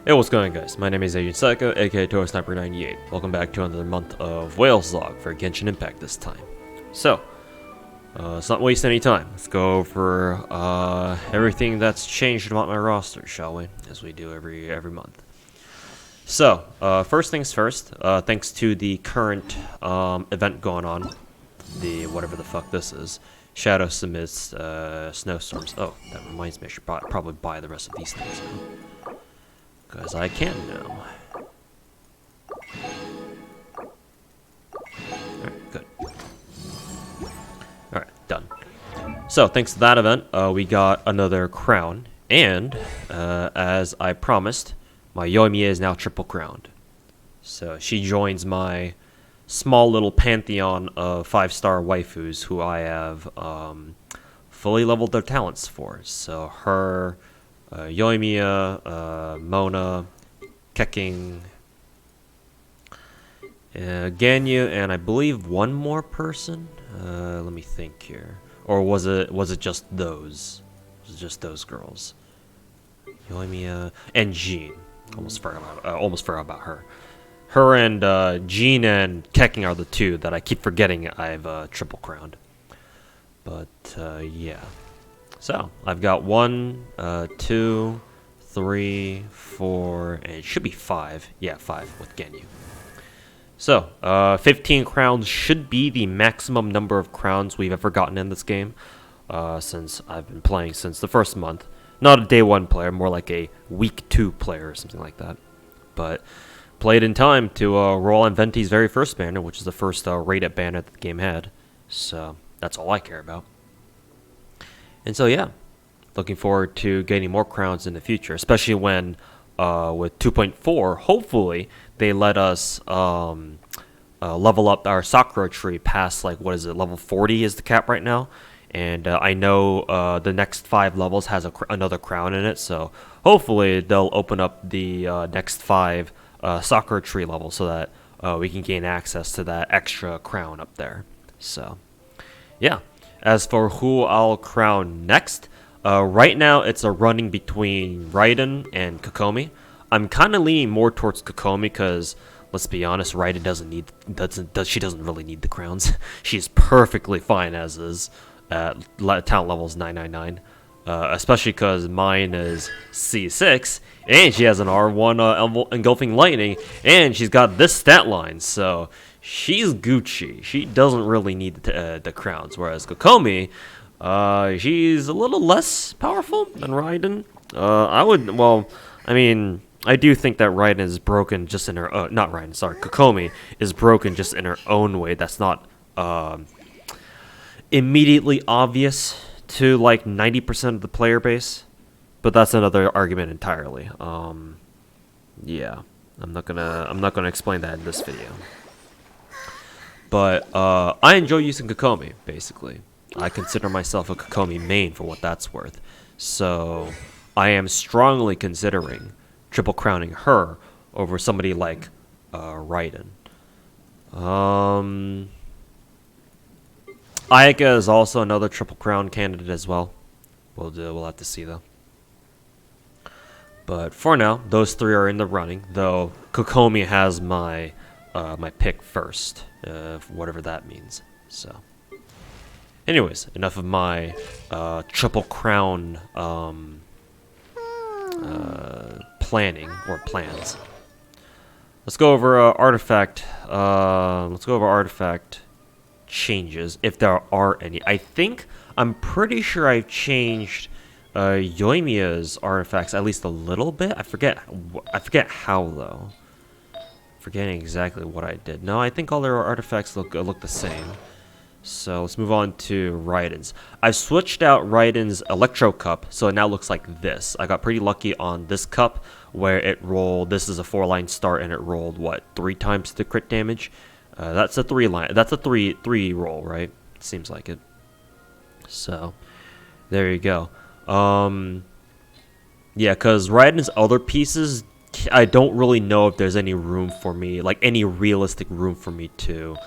Hey, what's going on, guys? My name is Agent Psycho, aka Toro Sniper 98. Welcome back to another month of Whales Log for Genshin Impact this time. So, let's not waste any time. Let's go over everything that's changed about my roster, shall we? As we do every month. So, first things first. Thanks to the current event going on, the whatever the fuck this is, Shadow Submits Snowstorms. Oh, that reminds me, I should probably buy the rest of these things now. Because I can now. Alright, good. Alright, done. So, thanks to that event, we got another crown. And, as I promised, my Yoimiya is now triple crowned. So, she joins my small little pantheon of 5-star waifus who I have fully leveled their talents for. So, her... Yoimiya, Mona, Keking, Ganyu, and I believe one more person. Let me think here. Or was it just those? Was it just those girls? Yoimiya and Jean. Almost forgot about her. Her and Jean and Keking are the two that I keep forgetting I've triple crowned. But yeah. So, I've got 1, 2, 3, 4, and it should be 5. Yeah, 5 with Ganyu. So, 15 crowns should be the maximum number of crowns we've ever gotten in this game. Since I've been playing since the first month. Not a day 1 player, more like a week 2 player or something like that. But, played in time to roll on Venti's very first banner, which is the first rated banner that the game had. So, that's all I care about. And so, yeah, looking forward to getting more crowns in the future, especially when, with 2.4, hopefully, they let us level up our Sakura tree past, like, what is it, level 40 is the cap right now. And I know the next 5 levels has another crown in it, so hopefully they'll open up the next 5 Sakura tree levels so that we can gain access to that extra crown up there. So, yeah. As for who I'll crown next, right now it's a running between Raiden and Kokomi. I'm kind of leaning more towards Kokomi because, let's be honest, Raiden she doesn't really need the crowns. She's perfectly fine as is at talent levels 999. Especially because mine is C6, and she has an R1 engulfing lightning, and she's got this stat line, so she's Gucci. She doesn't really need the crowns, whereas Kokomi, she's a little less powerful than Raiden. I do think that Raiden is broken just in her, not Raiden, sorry, Kokomi is broken just in her own way. That's not, immediately obvious to like 90% of the player base, but that's another argument entirely. Yeah, I'm not gonna explain that in this video. But I enjoy using Kokomi. Basically, I consider myself a Kokomi main for what that's worth. So I am strongly considering triple crowning her over somebody like Raiden. Ayaka is also another triple crown candidate as well. We'll have to see though. But for now, those 3 are in the running. Though Kokomi has my my pick first, whatever that means. So, anyways, enough of my triple crown planning or plans. Let's go over artifact. Let's go over artifact changes, if there are any. I'm pretty sure I've changed Yoimiya's artifacts at least a little bit. I forget how though. Forgetting exactly what I did. No, I think all their artifacts look the same. So let's move on to Raiden's. I've switched out Raiden's Electro Cup, so it now looks like this. I got pretty lucky on this cup where it rolled. This is a 4-line start, and it rolled what 3 times the crit damage. That's a 3-line. That's a three roll, right? Seems like it. So, there you go. Yeah, because Raiden's other pieces, I don't really know if there's any room for me, like any realistic room for me to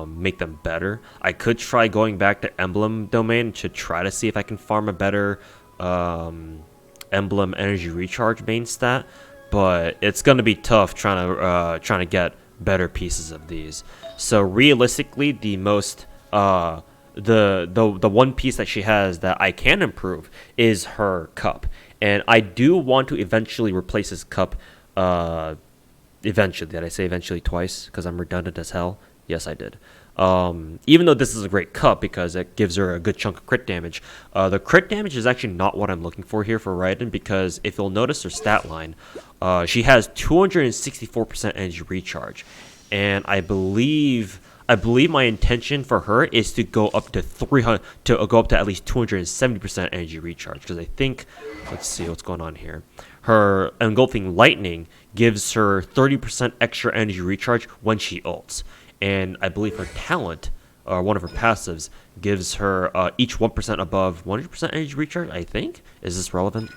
make them better. I could try going back to Emblem Domain to try to see if I can farm a better Emblem Energy Recharge main stat, but it's gonna be tough trying to get better pieces of these. So realistically, the most the one piece that she has that I can improve is her cup, and I do want to eventually replace this cup. Eventually, did I say eventually twice? Because I'm redundant as hell. Yes, I did. Even though this is a great cup because it gives her a good chunk of crit damage, the crit damage is actually not what I'm looking for here for Raiden, because if you'll notice her stat line, she has 264% energy recharge, and I believe my intention for her is to go up to 300, to go up to at least 270% energy recharge, because I think, let's see what's going on here. Her engulfing lightning gives her 30% extra energy recharge when she ults. And I believe her talent, or one of her passives, gives her each 1% above 100% energy recharge, I think? Is this relevant?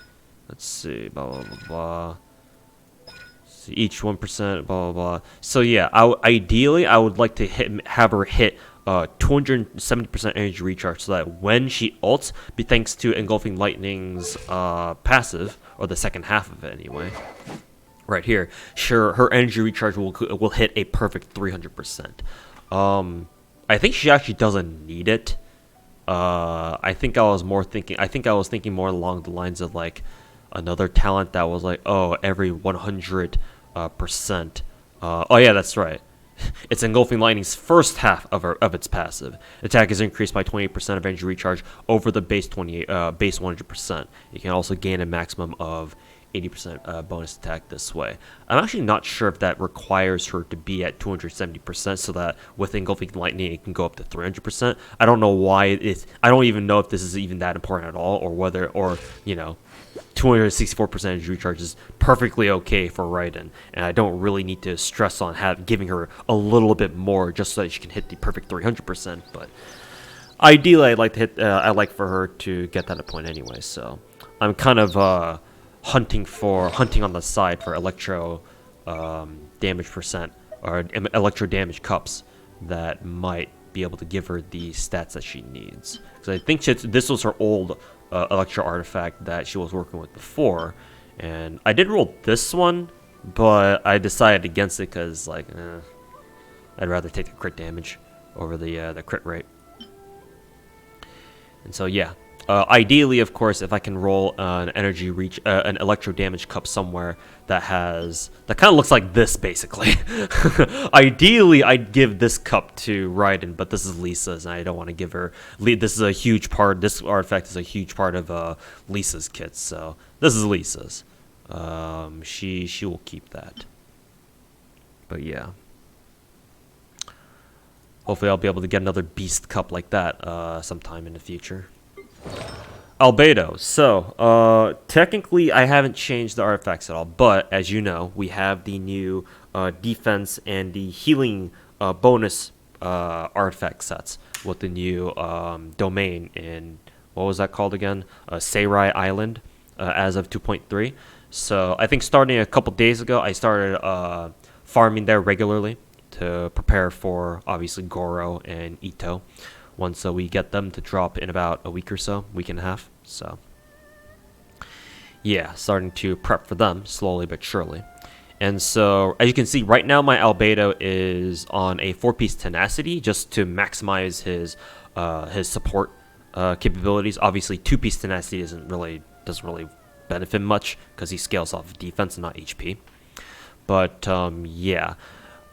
Let's see, blah, blah, blah, blah. See, each 1%, blah, blah, blah. So yeah, ideally, I would like to have her hit 270% energy recharge, so that when she ults, thanks to Engulfing Lightning's passive, or the second half of it anyway, right here, sure, her energy recharge will hit a perfect 300%. I think she actually doesn't need it. I think I was thinking more along the lines of like another talent that was like, oh, every 100%. Oh yeah, that's right. It's Engulfing Lightning's first half of its passive. Attack is increased by 28% of energy recharge over the base 100%. You can also gain a maximum of 80% bonus attack this way. I'm actually not sure if that requires her to be at 270%, so that with Engulfing Lightning it can go up to 300%. I don't know why I don't even know if this is even that important at all, or whether, or you know, 264% energy recharge is perfectly okay for Raiden, and I don't really need to stress on giving her a little bit more just so that she can hit the perfect 300%. But ideally, I'd like for her to get that point anyway. So I'm kind of hunting on the side for electro damage percent, or electro damage cups that might be able to give her the stats that she needs. Because I think this was her old electro artifact that she was working with before, and I did roll this one, but I decided against it because like I'd rather take the crit damage over the crit rate. And so yeah, ideally, of course, if I can roll an an electro damage cup somewhere that kind of looks like this, basically. Ideally, I'd give this cup to Raiden, but this is Lisa's, and I don't want to give her. This artifact is a huge part of Lisa's kit, so this is Lisa's. She will keep that. But yeah, hopefully I'll be able to get another beast cup like that sometime in the future. Albedo. So, technically, I haven't changed the artifacts at all, but as you know, we have the new defense and the healing bonus artifact sets with the new domain in, what was that called again? Seirai Island, as of 2.3. So, I think starting a couple days ago, I started farming there regularly to prepare for, obviously, Goro and Ito, once we get them to drop in about a week or so, week and a half. So yeah, starting to prep for them slowly but surely. And so as you can see right now, my Albedo is on a 4-piece tenacity just to maximize his support capabilities. Obviously 2-piece tenacity doesn't really benefit much because he scales off of defense and not HP. But yeah,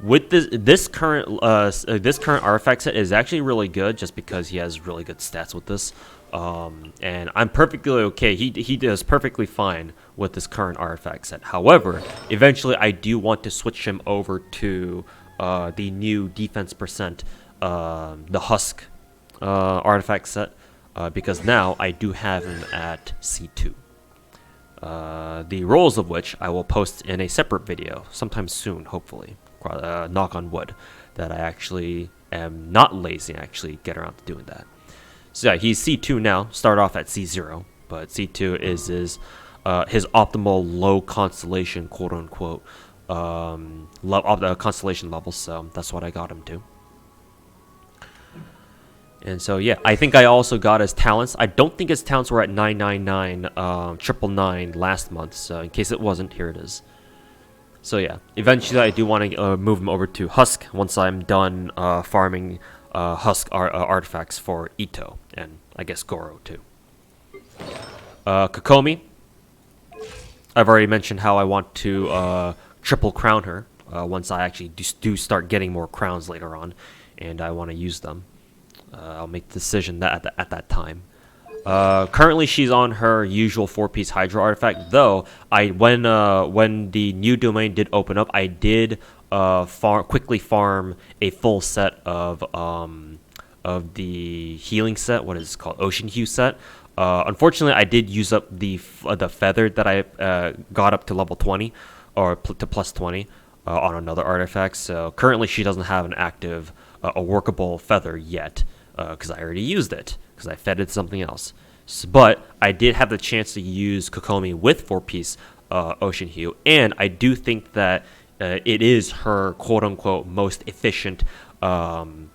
with this current artifact set is actually really good just because he has really good stats with this, and I'm perfectly okay. He does perfectly fine with this current artifact set. However, eventually I do want to switch him over to the new defense percent, the Husk artifact set, because now I do have him at C2. The rolls of which I will post in a separate video sometime soon, hopefully. Knock on wood, that I actually am not lazy and actually get around to doing that. So yeah, he's C2 now, start off at C0, but C2 is his optimal low constellation, quote unquote, constellation level, so that's what I got him to. And so yeah, I think I also got his talents. I don't think his talents were at 999, 999 last month, so in case it wasn't, here it is. So yeah, eventually I do want to move him over to Husk once I'm done farming Husk artifacts for Ito and I guess Goro too. Kokomi, I've already mentioned how I want to triple crown her once I actually do start getting more crowns later on, and I want to use them. I'll make the decision at that time. Currently, she's on her usual 4-piece Hydro artifact. Though when the new domain did open up, I did quickly farm a full set of the healing set. What is it called? Ocean Hue set. Unfortunately, I did use up the feather that I got up to level 20 or to plus 20 on another artifact. So currently, she doesn't have an active a workable feather yet because I already used it. Because I fed it something else. But I did have the chance to use Kokomi with 4-piece Ocean Hue, and I do think that it is her quote-unquote most efficient artifact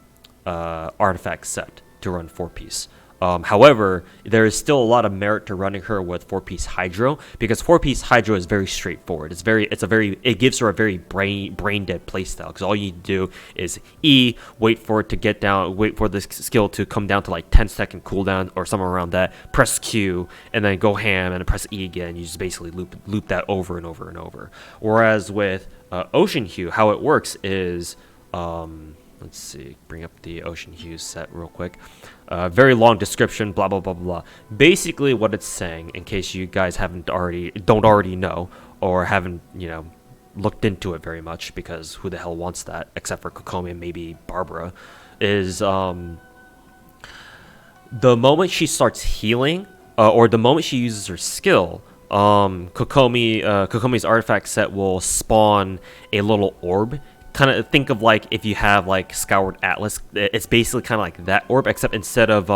set to run 4-piece. However, there is still a lot of merit to running her with 4-piece Hydro because 4-piece Hydro is very straightforward. It gives her a very brain dead playstyle because all you need to do is E, wait for it to get down, wait for the skill to come down to like 10-second cooldown or somewhere around that. Press Q and then go ham and press E again. You just basically loop that over and over and over. Whereas with Ocean Hue, how it works is let's see, bring up the Ocean Hue set real quick. Very long description, blah, blah, blah, blah. Basically what it's saying, in case you guys don't already know, or haven't, looked into it very much, because who the hell wants that, except for Kokomi and maybe Barbara, is the moment she starts healing, or the moment she uses her skill, Kokomi's artifact set will spawn a little orb. Kind of think of like if you have like Scoured Atlas, it's basically kind of like that orb, except instead of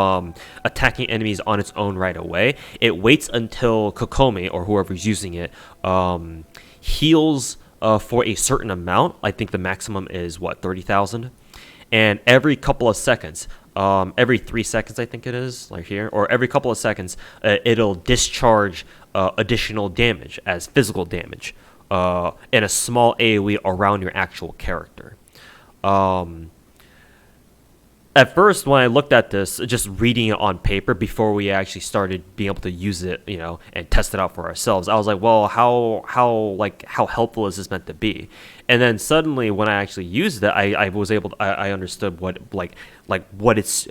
attacking enemies on its own right away, it waits until Kokomi or whoever's using it heals for a certain amount. I think the maximum is 30,000, and every couple of seconds, every 3 seconds I think it is, like here, or every couple of seconds, it'll discharge additional damage as physical damage. And a small AoE around your actual character. At first, when I looked at this, just reading it on paper before we actually started being able to use it, and test it out for ourselves, I was like, well, how helpful is this meant to be? And then suddenly, when I actually used it, I was able to, I understood where its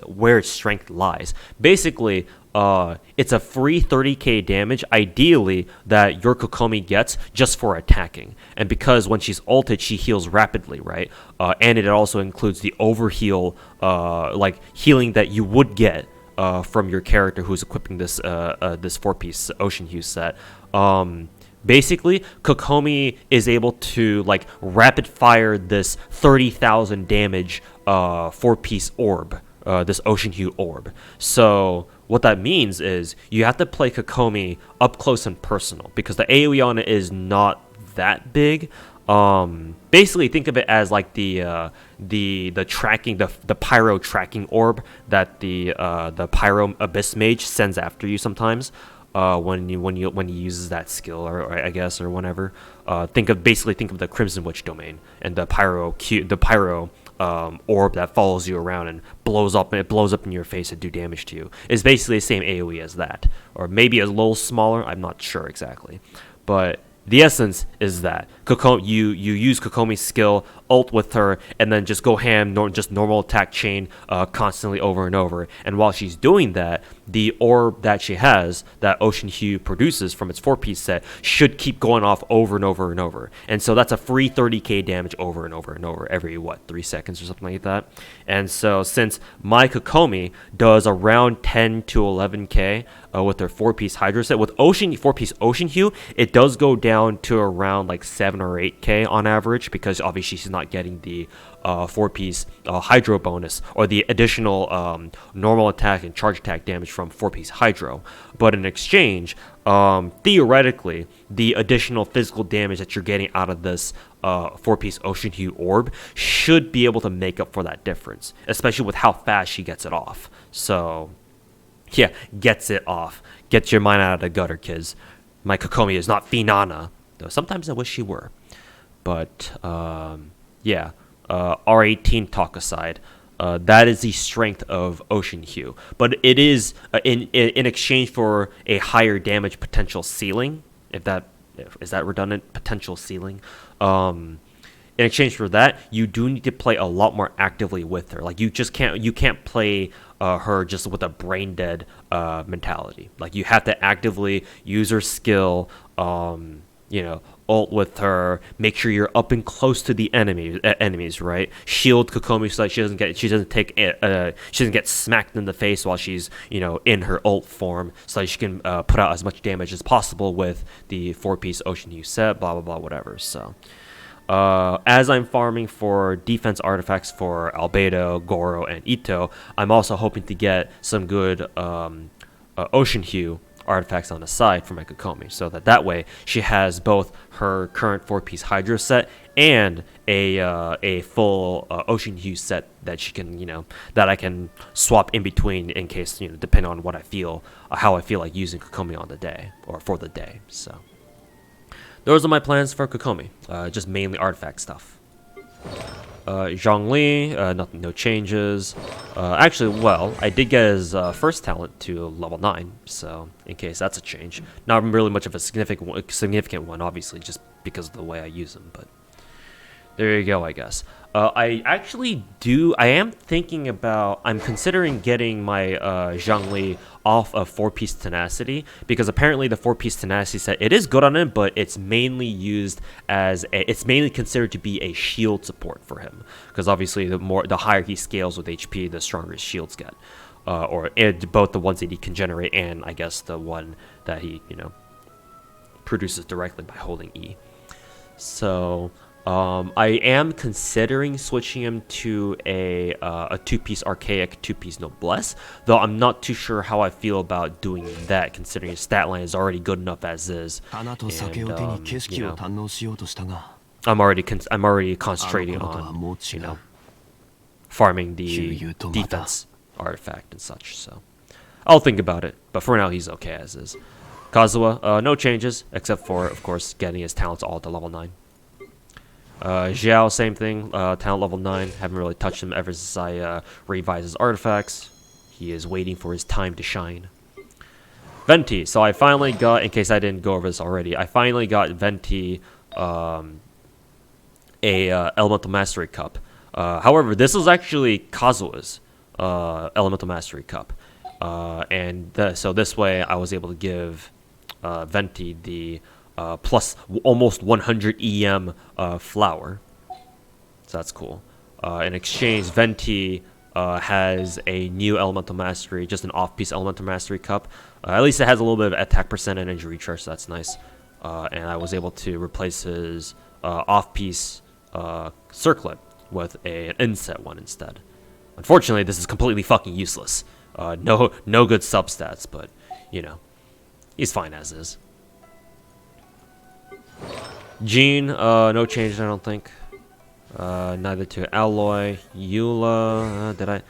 strength lies. Basically, it's a free 30k damage, ideally, that your Kokomi gets just for attacking. And because when she's ulted, she heals rapidly, right? And it also includes the overheal, healing that you would get from your character who's equipping this 4-piece Ocean Hue set. Basically, Kokomi is able to rapid fire this 30,000 damage 4-piece orb, this Ocean Hue orb. So what that means is you have to play Kokomi up close and personal because the AoE on it is not that big. Basically, think of it as like the tracking, the pyro tracking orb that the pyro abyss mage sends after you sometimes. When he uses that skill, or I guess, or whenever, think of the Crimson Witch domain and the pyro orb that follows you around and blows up in your face and do damage to you. It's basically the same AoE as that, or maybe a little smaller. I'm not sure exactly, but the essence is that you use Kokomi's skill, ult with her, and then just go ham, just normal attack chain constantly over and over. And while she's doing that, the orb that she has, that Ocean Hue produces from its 4-piece set, should keep going off over and over and over. And so that's a free 30k damage over and over and over every, 3 seconds or something like that. And so since my Kokomi does around 10 to 11k with their 4-piece Hydro set, with 4-piece Ocean Hue, it does go down to around 7 or 8k on average, because obviously she's not getting the 4-piece Hydro bonus or the additional normal attack and charge attack damage from 4-piece Hydro. But in exchange, theoretically, the additional physical damage that you're getting out of this 4-piece Ocean Hue orb should be able to make up for that difference, especially with how fast she gets it off. So yeah, gets it off. Get your mind out of the gutter, kids. My Kokomi is not Finana, though sometimes I wish she were. But yeah, R18 talk aside, that is the strength of Ocean Hue. But it is in exchange for a higher damage potential ceiling. If that is that redundant, potential ceiling. In exchange for that, you do need to play a lot more actively with her. Like you can't play her just with a brain dead mentality. Like you have to actively use her skill. Ult with her. Make sure you're up and close to the enemies, right? Shield Kokomi so that she doesn't get smacked in the face while she's in her ult form, so that she can put out as much damage as possible with the 4-piece Ocean Hue set. Blah blah blah, whatever. So. As I'm farming for defense artifacts for Albedo, Goro, and Ito, I'm also hoping to get some good Ocean Hue artifacts on the side for my Kokomi, so that way she has both her current 4-piece Hydro set and a full Ocean Hue set that she can that I can swap in between in case depending on what I feel, how I feel like using Kokomi on the day or for the day. So. Those are my plans for Kokomi, just mainly artifact stuff. Zhang Li, no changes. Actually, well, I did get his first talent to level 9, so in case that's a change. Not really much of a significant one, obviously, just because of the way I use him, but there you go, I guess. I am considering getting my Zhang Li off of 4-piece Tenacity, because apparently the 4-piece Tenacity set, it is good on him, but it's mainly considered to be a shield support for him, because obviously the higher he scales with HP, the stronger his shields get, both the ones that he can generate and I guess the one that he produces directly by holding E. So I am considering switching him to a 2-piece Archaic, 2-piece Noblesse, though I'm not too sure how I feel about doing that, considering his stat line is already good enough as is. And, I'm already concentrating on farming the defense artifact and such. So I'll think about it, but for now he's okay as is. Kazuha, no changes except for of course getting his talents all to level 9. Xiao, same thing, talent level 9. Haven't really touched him ever since I revised his artifacts. He is waiting for his time to shine. Venti, so I finally got, in case I didn't go over this already, I finally got Venti a Elemental Mastery Cup. However, this was actually Kazuha's Elemental Mastery Cup. So this way I was able to give Venti the plus almost 100 EM flower. So that's cool. In exchange, Venti has a new Elemental Mastery, just an off-piece Elemental Mastery Cup. At least it has a little bit of attack percent and injury recharge, so that's nice. And I was able to replace his off-piece Circlet with an inset one instead. Unfortunately, this is completely fucking useless. No good substats, but he's fine as is. Jean, no changes, I don't think. Neither to Alloy. Eula,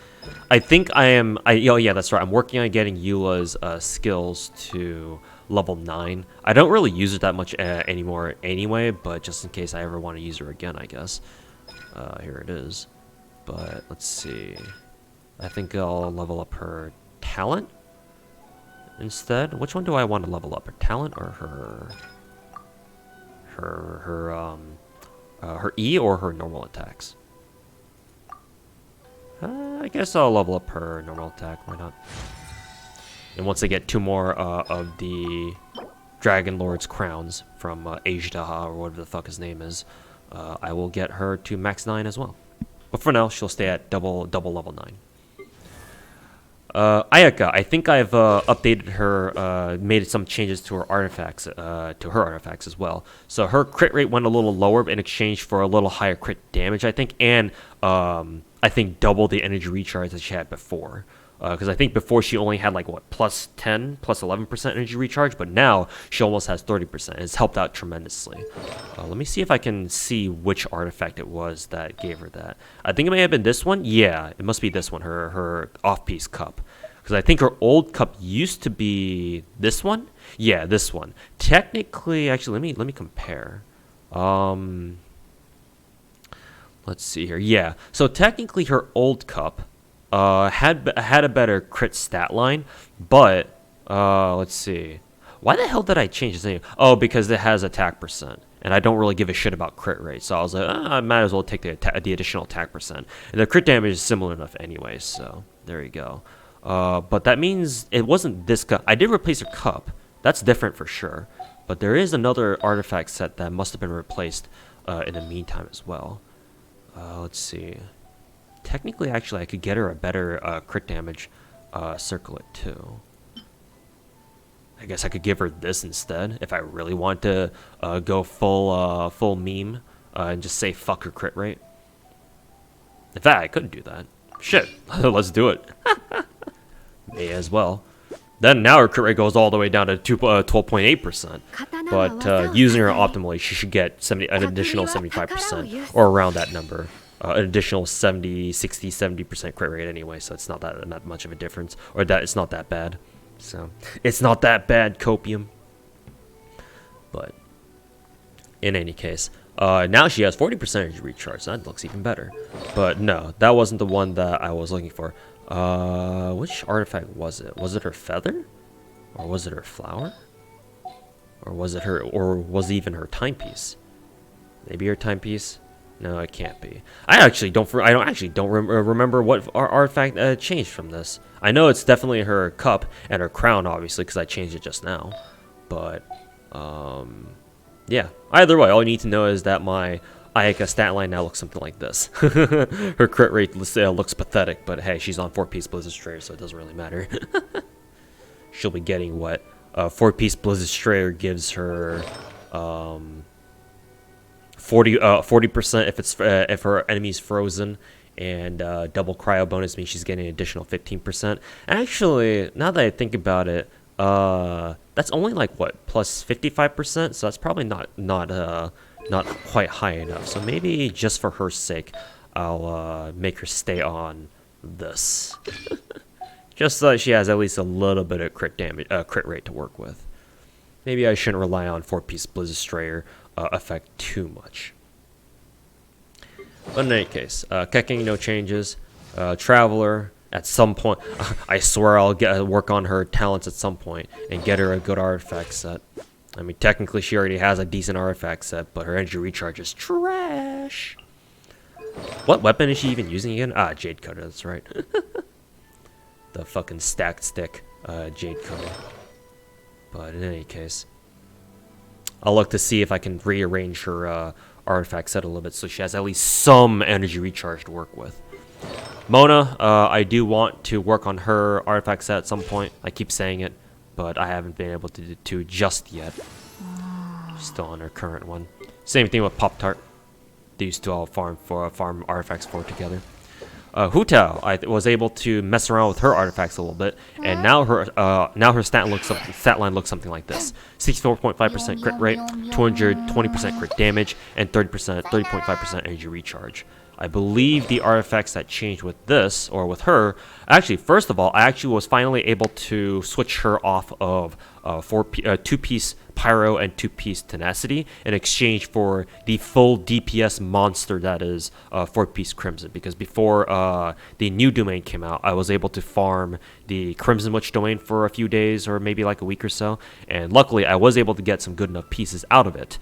I think I am. Oh yeah, that's right. I'm working on getting Eula's skills to level 9. I don't really use it that much anymore anyway, but just in case I ever want to use her again, I guess. Here it is. But let's see. I think I'll level up her talent instead. Which one do I want to level up? Her talent or her E or her normal attacks? I guess I'll level up her normal attack. Why not? And once I get 2 more of the Dragon Lord's crowns from Ajdaha or whatever the fuck his name is, I will get her to max 9 as well. But for now, she'll stay at double level 9. Ayaka, I think I've updated her, made some changes to her artifacts, as well. So her crit rate went a little lower in exchange for a little higher crit damage, I think, and I think double the energy recharge that she had before. Because I think before she only had like what, plus 10, plus 11% energy recharge, but now she almost has 30%. It's helped out tremendously. Let me see if I can see which artifact it was that gave her that. I think it may have been this one. Yeah, it must be this one, her off-piece cup. Because I think her old cup used to be this one. Yeah, this one. Technically, actually, let me compare. Let's see here. Yeah. So technically, her old cup had a better crit stat line, but let's see. Why the hell did I change this name? Oh, because it has attack percent, and I don't really give a shit about crit rate. So I was like, I might as well take the additional attack percent. And the crit damage is similar enough anyway. So there you go. But that means it wasn't this cup. I did replace her cup. That's different for sure. But there is another artifact set that must have been replaced in the meantime as well. Let's see. Technically, actually, I could get her a better crit damage circlet too. I guess I could give her this instead if I really want to go full meme and just say fuck her crit rate. In fact, I could do that. Shit, let's do it. May as well. Then now her crit rate goes all the way down to 12.8%. But using her optimally, she should get an additional 75% or around that number. An additional 70, 60, 70% crit rate anyway, so it's not that much of a difference, or that it's not that bad. So it's not that bad, copium. But in any case, now she has 40% energy recharge. So that looks even better. But no, that wasn't the one that I was looking for. Which artifact was it? Was it her feather, or was it her flower, or was it her, or was it even her timepiece? Maybe her timepiece. No, it can't be. I don't remember what artifact changed from this. I know it's definitely her cup and her crown, obviously, because I changed it just now. But yeah. Either way, all you need to know is that my Ayaka stat line now looks something like this. Her crit rate looks pathetic, but hey, she's on 4-piece Blizzard Strayer, so it doesn't really matter. She'll be getting what 4-piece Blizzard Strayer gives her 40% if her enemy's frozen, and double cryo bonus means she's getting an additional 15%. Actually, now that I think about it, that's only like what, plus 55%, so that's probably not quite high enough. So maybe just for her sake, I'll make her stay on this, just so that she has at least a little bit of crit rate to work with. Maybe I shouldn't rely on 4-piece Blizzard Strayer effect too much. But in any case, Keking, no changes. Traveler, at some point, I swear I'll work on her talents at some point and get her a good artifact set. I mean, technically she already has a decent artifact set, but her energy recharge is trash. What weapon is she even using again? Ah, Jade Cutter, that's right. The fucking stacked stick Jade Cutter. But in any case, I'll look to see if I can rearrange her artifact set a little bit so she has at least some energy recharge to work with. Mona, I do want to work on her artifact set at some point. I keep saying it, but I haven't been able to just yet. Still on her current one. Same thing with Pop-Tart. These two I'll farm artifacts for together. Hutel, I was able to mess around with her artifacts a little bit, and now her stat line looks something like this: 64.5% crit rate, 220% crit damage, and 30.5% energy recharge. I believe the artifacts that changed with this, or with her, actually, first of all, I actually was finally able to switch her off of 2-piece Pyro and 2-piece Tenacity in exchange for the full DPS monster that is 4-piece Crimson. Because before the new domain came out, I was able to farm the Crimson Witch domain for a few days, or maybe like a week or so. And luckily, I was able to get some good enough pieces out of it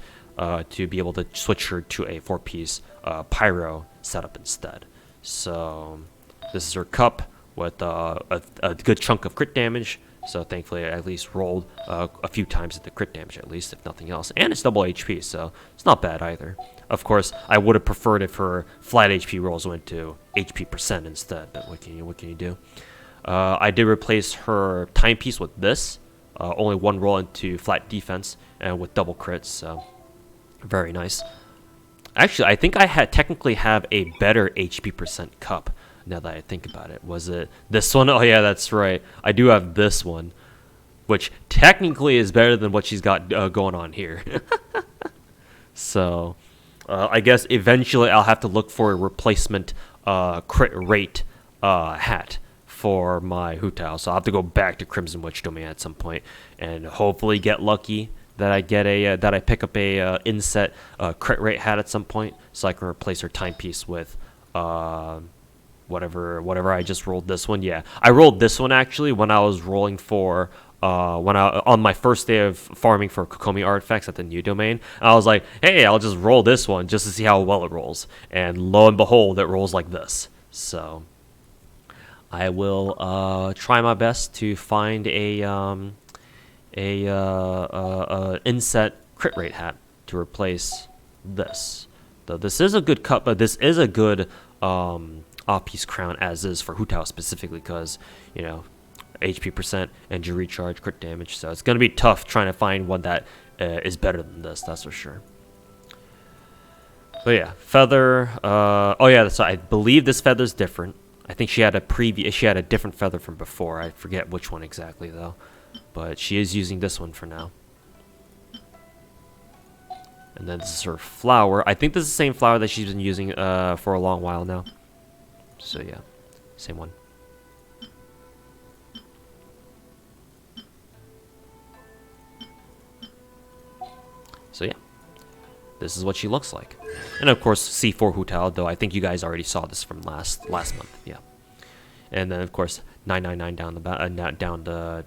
to be able to switch her to a 4-piece Pyro setup instead. So this is her cup with a good chunk of crit damage. So thankfully I at least rolled a few times at the crit damage, at least, if nothing else. And it's double HP, so it's not bad either. Of course, I would have preferred if her flat HP rolls went to HP percent instead, but what can you do? I did replace her timepiece with this. Only one roll into flat defense and with double crits, so very nice. Actually, I think I technically have a better HP percent cup, now that I think about it. Was it this one? Oh yeah, that's right. I do have this one, which technically is better than what she's got going on here. So, I guess eventually I'll have to look for a replacement crit rate hat for my Hutel. So I'll have to go back to Crimson Witch Domain at some point and hopefully get lucky that I get a that I pick up a inset crit rate hat at some point, so I can replace her timepiece with whatever I just rolled this one. Yeah, I rolled this one actually when I was rolling for when I on my first day of farming for Kokomi artifacts at the new domain. I was like, hey, I'll just roll this one just to see how well it rolls, and lo and behold, it rolls like this. So I will try my best to find a inset crit rate hat to replace this. Though this is a good cut, but this is a good off-piece crown as is for Hutel specifically, because you know HP percent, engine recharge, crit damage. So it's gonna be tough trying to find one that is better than this. That's for sure. But yeah, feather. Oh yeah, so I believe this feather's different. I think she had a different feather from before. I forget which one exactly though, but she is using this one for now. And then this is her flower. I think this is the same flower that she's been using for a long while now. So yeah, same one. So yeah, this is what she looks like. And of course C4 Hutel, though I think you guys already saw this from last month. Yeah. And then of course 999 down the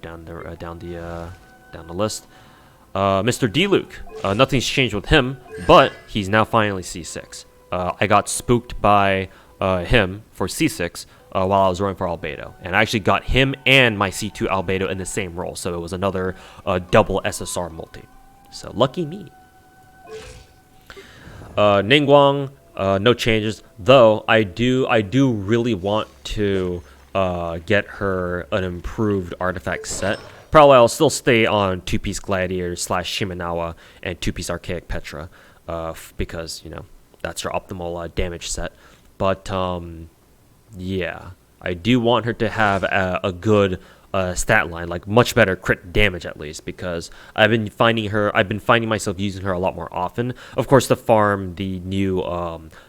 list. Mr. D-Luke, nothing's changed with him, but he's now finally C6. I got spooked by him for C6 while I was rolling for Albedo, and I actually got him and my C2 Albedo in the same roll, so it was another double SSR multi. So lucky me. Ninguang, no changes, though I do really want to get her an improved artifact set. Probably I'll still stay on 2-piece Gladiator / Shimenawa and 2-piece Archaic Petra, because you know that's her optimal damage set. But yeah, I do want her to have a good stat line, like much better crit damage at least, because I've been finding myself using her a lot more often. Of course, to farm the new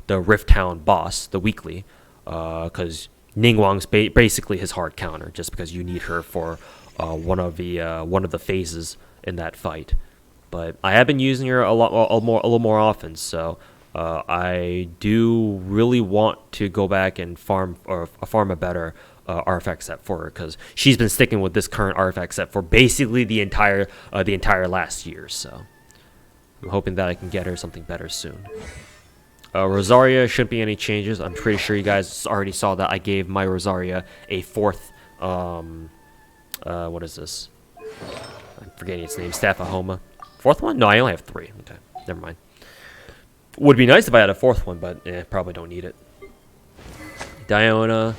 the Rift Town boss, the weekly, because Ninguang's basically his hard counter, just because you need her for one of the phases in that fight. But I have been using her a little more often, so I do really want to go back and farm a better artifact set for her, because she's been sticking with this current artifact set for basically the entire last year. So I'm hoping that I can get her something better soon. Rosaria shouldn't be any changes. I'm pretty sure you guys already saw that I gave my Rosaria a 4th. What is this? I'm forgetting its name. Staff of Homa. 4th one? No, I only have 3. Okay, never mind. Would be nice if I had a 4th one, but probably don't need it. Diona.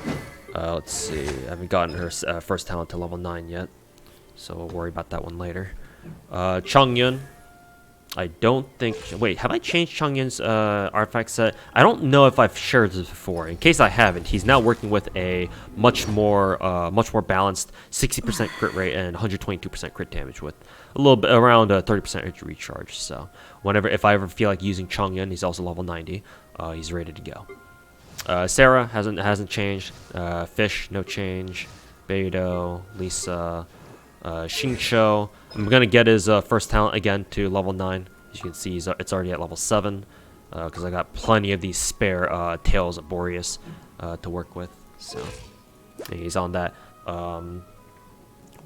Let's see. I haven't gotten her first talent to level 9 yet, so we'll worry about that one later. Chongyun. I don't think... Wait, have I changed Chongyun's artifact set? I don't know if I've shared this before. In case I haven't, he's now working with a much more balanced 60% crit rate and 122% crit damage with a little bit around 30% recharge. So if I ever feel like using Chongyun, he's also level 90. He's ready to go. Sarah hasn't changed. Fish, no change. Beidou, Lisa, Xingqiu. I'm gonna get his first talent again to level 9. As you can see, it's already at level 7, because I got plenty of these spare Tails of Boreas to work with. So he's on that.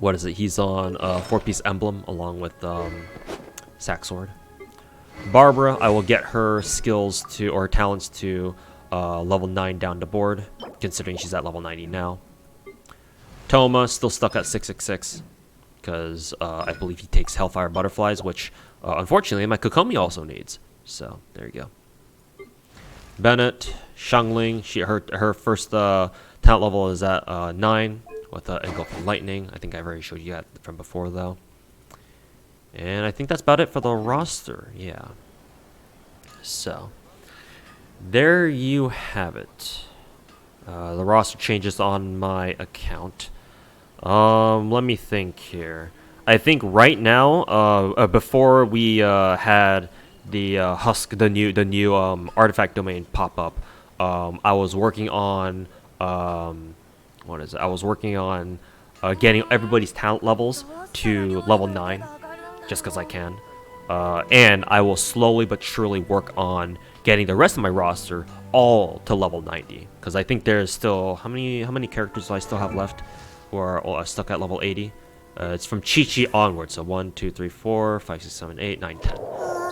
What is it? He's on 4-piece Emblem along with Sack Sword. Barbara, I will get her skills to or talents to level 9 down the board, considering she's at level 90 now. Toma still stuck at 666. Because I believe he takes Hellfire Butterflies, which unfortunately my Kokomi also needs. So there you go. Bennett, Xiangling, her first talent level is at 9 with Engulfing Lightning. I think I've already showed you that from before though. And I think that's about it for the roster. Yeah. So there you have it. The roster changes on my account. Let me think here. I think right now, before we had the the new artifact domain pop up, I was working on what is it? I was working on getting everybody's talent levels to level 9, just because I can. and I will slowly but surely work on getting the rest of my roster all to level 90, because I think there's still how many characters do I still have left who are stuck at level 80. It's from Chi onward, so 1 2 3 4 5 6 7 8 9 10.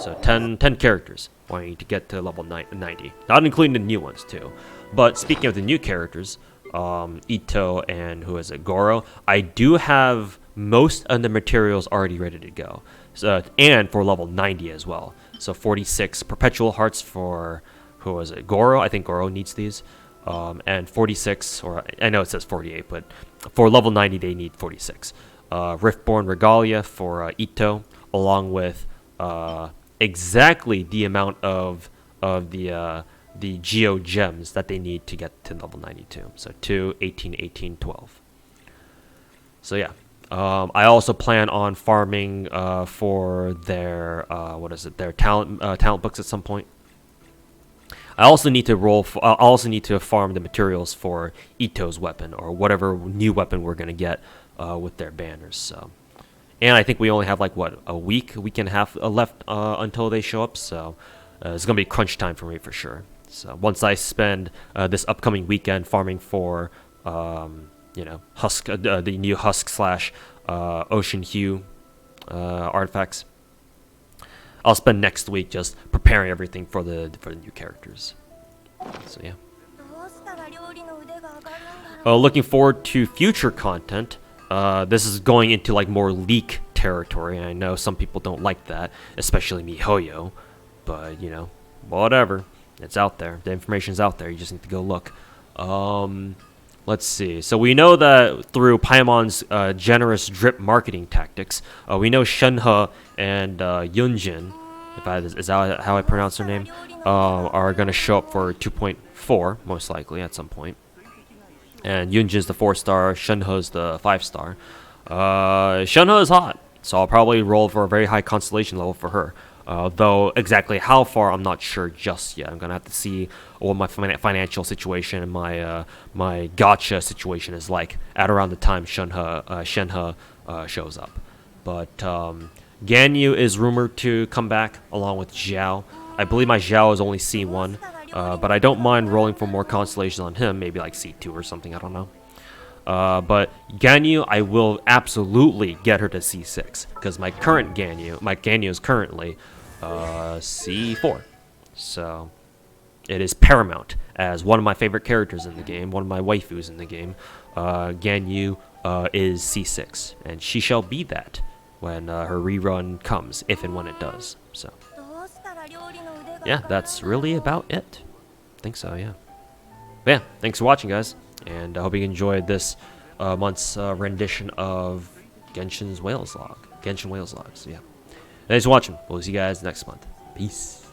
So 10 characters wanting to get to level 90, not including the new ones too. But speaking of the new characters, Ito and who is it, Goro, I do have most of the materials already ready to go, so, and for level 90 as well. So 46 perpetual hearts for who was it, Goro. I think Goro needs these, and 46, or I know it says 48, but for level 90 they need 46. Riftborn Regalia for Ito, along with exactly the amount of the Geo gems that they need to get to level 92. So 2, 18, 18, 12. So yeah. I also plan on farming for their their talent books at some point. I also need to farm the materials for Ito's weapon, or whatever new weapon we're gonna get with their banners. So, and I think we only have like what, a week and a half left until they show up. So it's gonna be crunch time for me for sure. So once I spend this upcoming weekend farming for Husk, the new Husk / Ocean Hue artifacts, I'll spend next week just preparing everything for the new characters. So yeah. Looking forward to future content. This is going into like more leak territory, and I know some people don't like that, especially MiHoYo, but you know, whatever. It's out there. The information's out there. You just need to go look. Let's see. So we know that through Paimon's generous drip marketing tactics, we know Shenhe and Yunjin, is that how I pronounce her name, are going to show up for 2.4, most likely, at some point. And Yunjin's the 4-star, Shenhe's the 5-star. Shenhe is hot, so I'll probably roll for a very high constellation level for her. Though exactly how far, I'm not sure just yet. I'm gonna have to see what my financial situation and my my gacha situation is like at around the time Shenhe shows up. But Ganyu is rumored to come back along with Xiao. I believe my Xiao is only C1, but I don't mind rolling for more constellations on him, maybe like C2 or something. I don't know. But Ganyu, I will absolutely get her to C6, because my Ganyu is currently C4. So it is paramount as one of my favorite characters in the game, one of my waifus in the game. Ganyu is C6, and she shall be that when her rerun comes, if and when it does. So yeah, that's really about it. I think so, yeah. But yeah, thanks for watching, guys, and I hope you enjoyed this month's rendition of Genshin Whales Log. So yeah, thanks for watching. We'll see you guys next month. Peace.